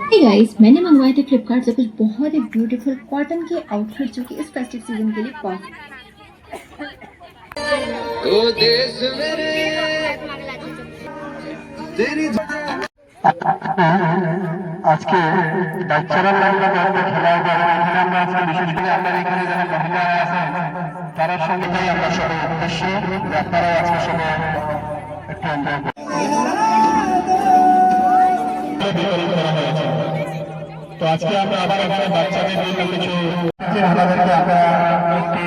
Hey guys, मैंने मंगवाए थे फ्लिपकार्ट से कुछ बहुत ही ब्यूटीफुल कॉटन के आउटफिट जो कि इस फेस्टिव सीजन के लिए আজকে বাচ্চারা লাগলে বলতে খেলা হবে এখানে আমরা আজকে বিশেষ করে আমরা এখানে যারা মহিলা আছেন তার সঙ্গে যাই আমরা সবাই উদ্দেশ্য আপনারা আজকে সবাই একটু এনজয় তো আজকে আমরা আবার এখানে বাচ্চাদের জন্য কিছু আমাদেরকে আমরা একটি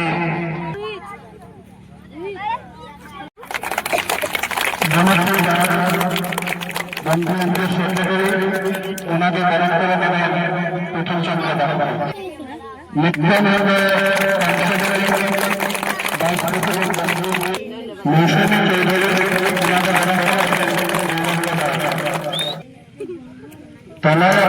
বন্ধু সঙ্গে করে ওনাদের বরণ করে নেবেন প্রথম সংখ্যা দেখা লিখবেন হবে মৌসুমী চৌধুরী ওনাদের বরণ তলারা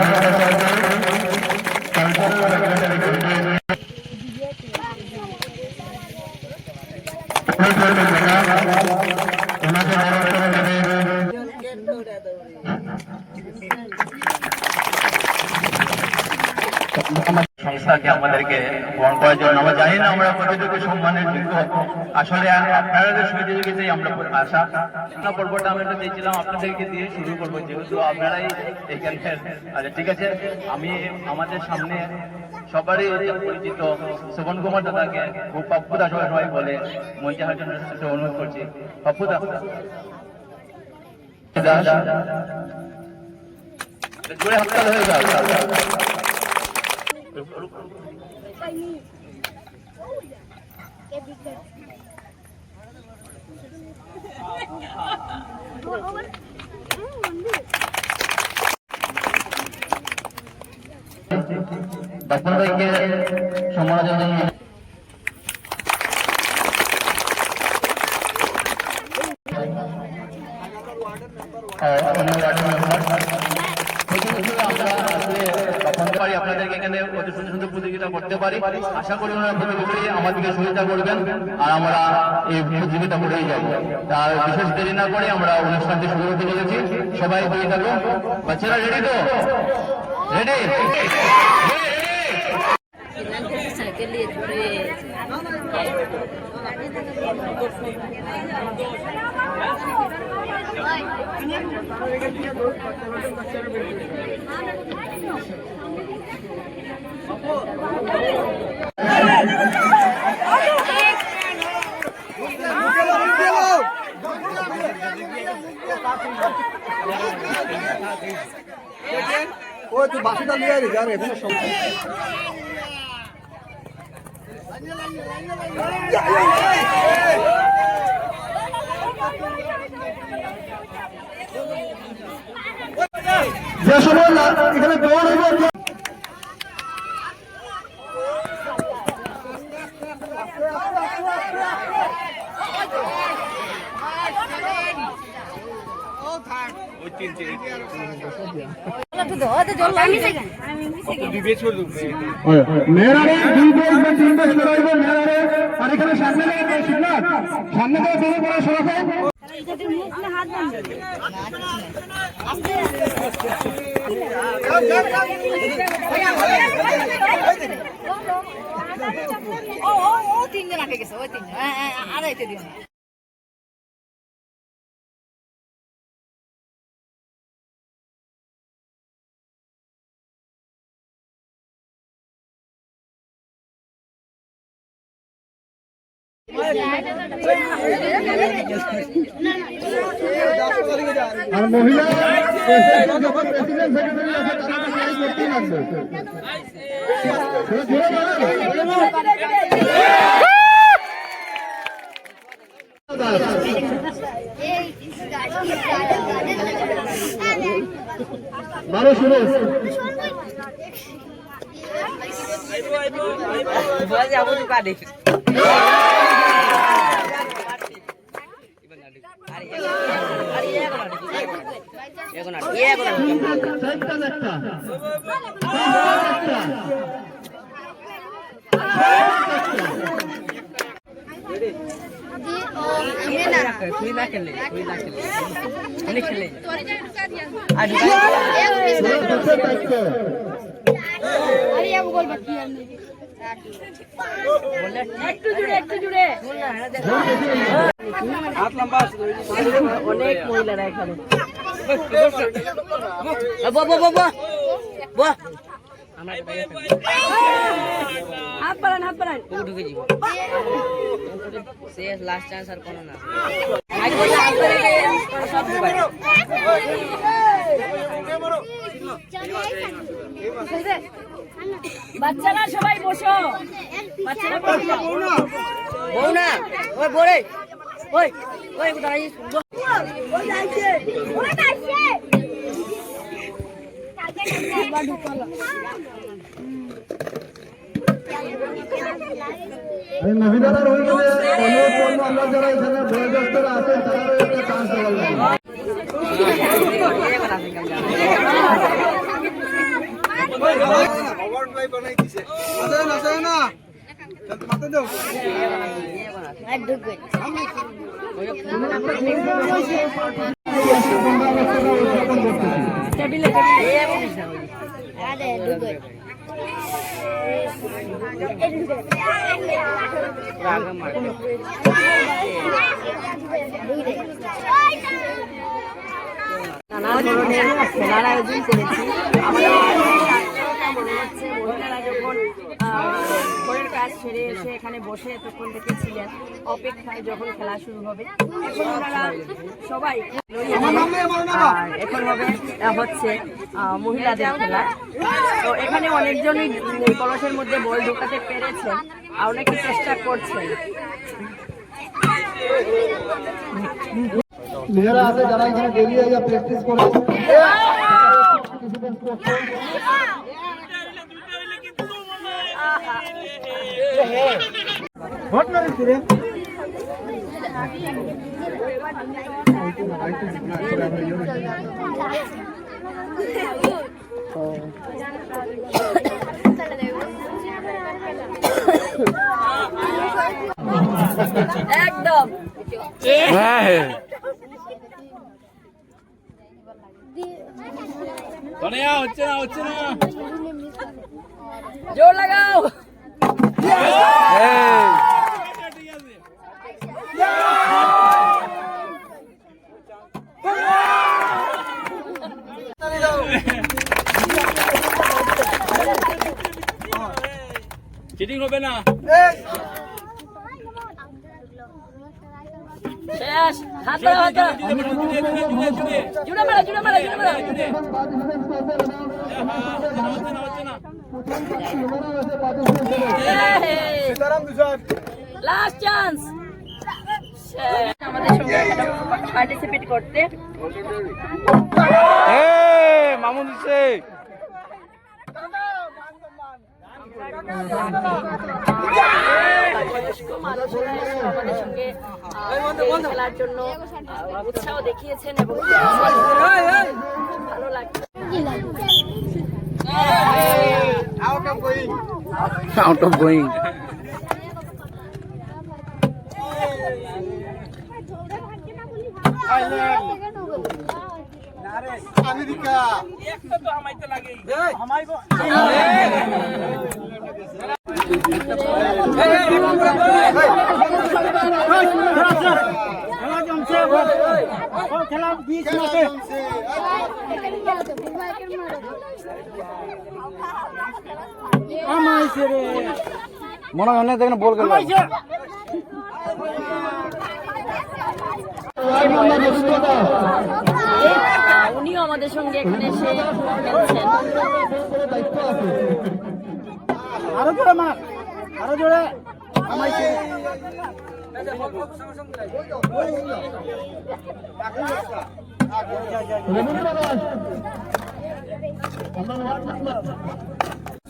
সংস্থাকে আমাদেরকে বহন করার জন্য আমরা জানি না আমরা কতটুকু সম্মানের যোগ্য আসলে আপনাদের সহযোগিতাই আমরা আশা পর্বটা আমরা চেয়েছিলাম আপনাদেরকে দিয়ে শুরু করবো যেহেতু আপনারাই এখানে আচ্ছা ঠিক আছে আমি আমাদের সামনে সবারই পরিচিত শোভন কুমার দাদাকে খুব পপ্পুদা সবাই বলে মঞ্চে আসার জন্য অনুরোধ করছি পপ্পুদা জোরে হাততালি হয়ে যাও বাপন ভাইকে সম্মানের জন্য আপনাদেরকে এখানে অতি সুন্দর সুন্দর প্রতিযোগিতা করতে পারি আশা করি ওনারা প্রতিযোগী আমাদেরকে সহযোগিতা করবেন আর আমরা এই প্রতিযোগিতা করেই যাবো তার বিশেষ দেরি না করে আমরা অনুষ্ঠানটি শুরু করতে চলেছি সবাই হয়ে থাকবো বাচ্চারা রেডি তো রেডি ওই তুই বাসিটা নিয়ে আয় যারে এখানে সব যে সময় এখানে দৌড় হইব মেয়েরারে দুই বেশ বা তিন বেশ লড়াইব মেয়েরারে আর এখানে সামনে থেকে শিবনাথ সামনে থেকে বেরো করে সরাসরি ও তিনজন আগে গেছে ওই তিনজন আড়াইতে দিন আর মহিলা যখন প্রেসিডেন্ট সেক্রেটারি আছে তারা করতেই লাগবে বারো শুরু যাবো দোকানে না তুই না খেললে অনেক খেলে আর একটু জুড়ে অনেক মহিলারা এখানে হাত বাড়ান ঢুকে যাব শেষ লাস্ট চান্স আর কোনো না বাচ্চারা সবাই বসো বাচ্চারা বসো বউ না ওই বড়ে ওই ওই দাঁড়াই এই মহিলারা রয়ে গেলে অনুরোধ করবো আমরা যারা এখানে বয়োজ্যেষ্ঠরা আছেন তারা একটা চান্স দেওয়া বানাই দিছে আছে না মাথা দাও নানা ধরনের খেলার আয়োজন করেছি মহিলারা যখন ঘরের কাজ সেরে এসে এখানে বসে এতক্ষণ থেকে ছিলেন অপেক্ষায় যখন খেলা শুরু হবে এখন ওনারা সবাই এখন হচ্ছে মহিলাদের খেলা তো এখানে অনেকজনই কলসের মধ্যে বল ঢোকাতে পেরেছেন আর অনেকে চেষ্টা করছেন মেয়েরা আছে যারা এখানে বেরিয়ে যা প্র্যাকটিস করে একদম জোর লাগাও চিটিং হবে না শেষ হাত ধরো জুড়ে মারা লাস্ট চান্স আমাদের সঙ্গে পার্টিসিপেট করতে মামুন দিচ্ছে আমাদের সঙ্গে খেলার জন্য উৎসাহ দেখিয়েছেন এবং ভালো লাগছে আউট অফ গোয়িং আমেরিকা মনে হয় দেখেন বল গেল উনিও আমাদের সঙ্গে এখানে এসে খেলছেন আরো জোরে মা আরো জোরে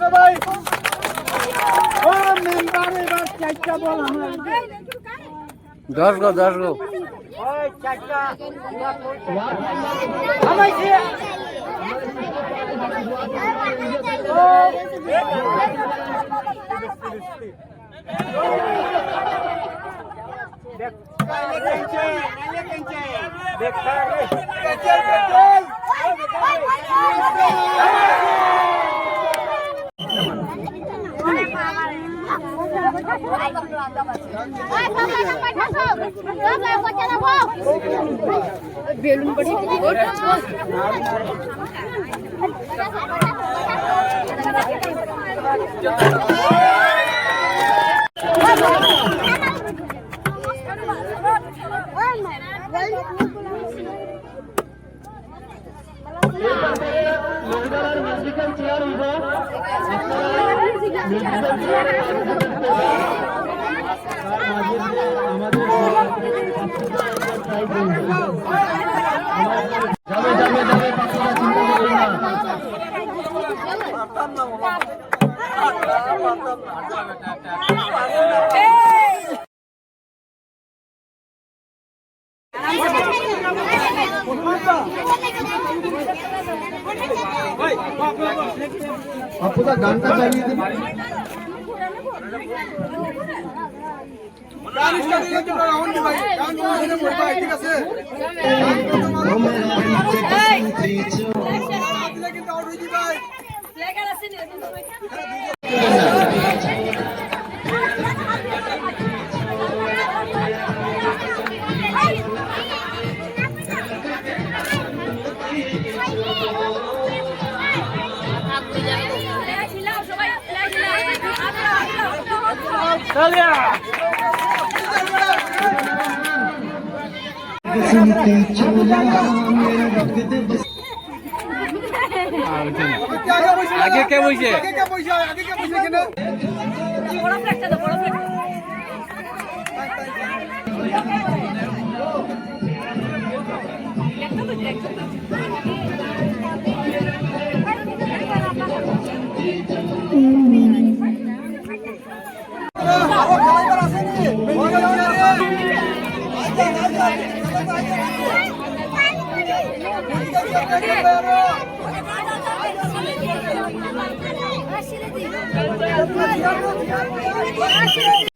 সবাই ও মেম্বার এবার চারটা বল আমার 10 গো ওই চারটা আমাইছে বেলুন বাড়ি আপুদা গানটা চালিয়ে দিন। গান স্টার্ট হয়ে গেছে রাউন্ড ভাই গান শুনে পড় ভাই ঠিক আছে কিন্তু আউট হয়ে যাবে ভাই আগে কে বইছে আগে কে পয়সা কেন বড় ফ্ল্যাগটা দাও বড় ফ্ল্যাগ আরো খেলাইবার আছে নি আসলে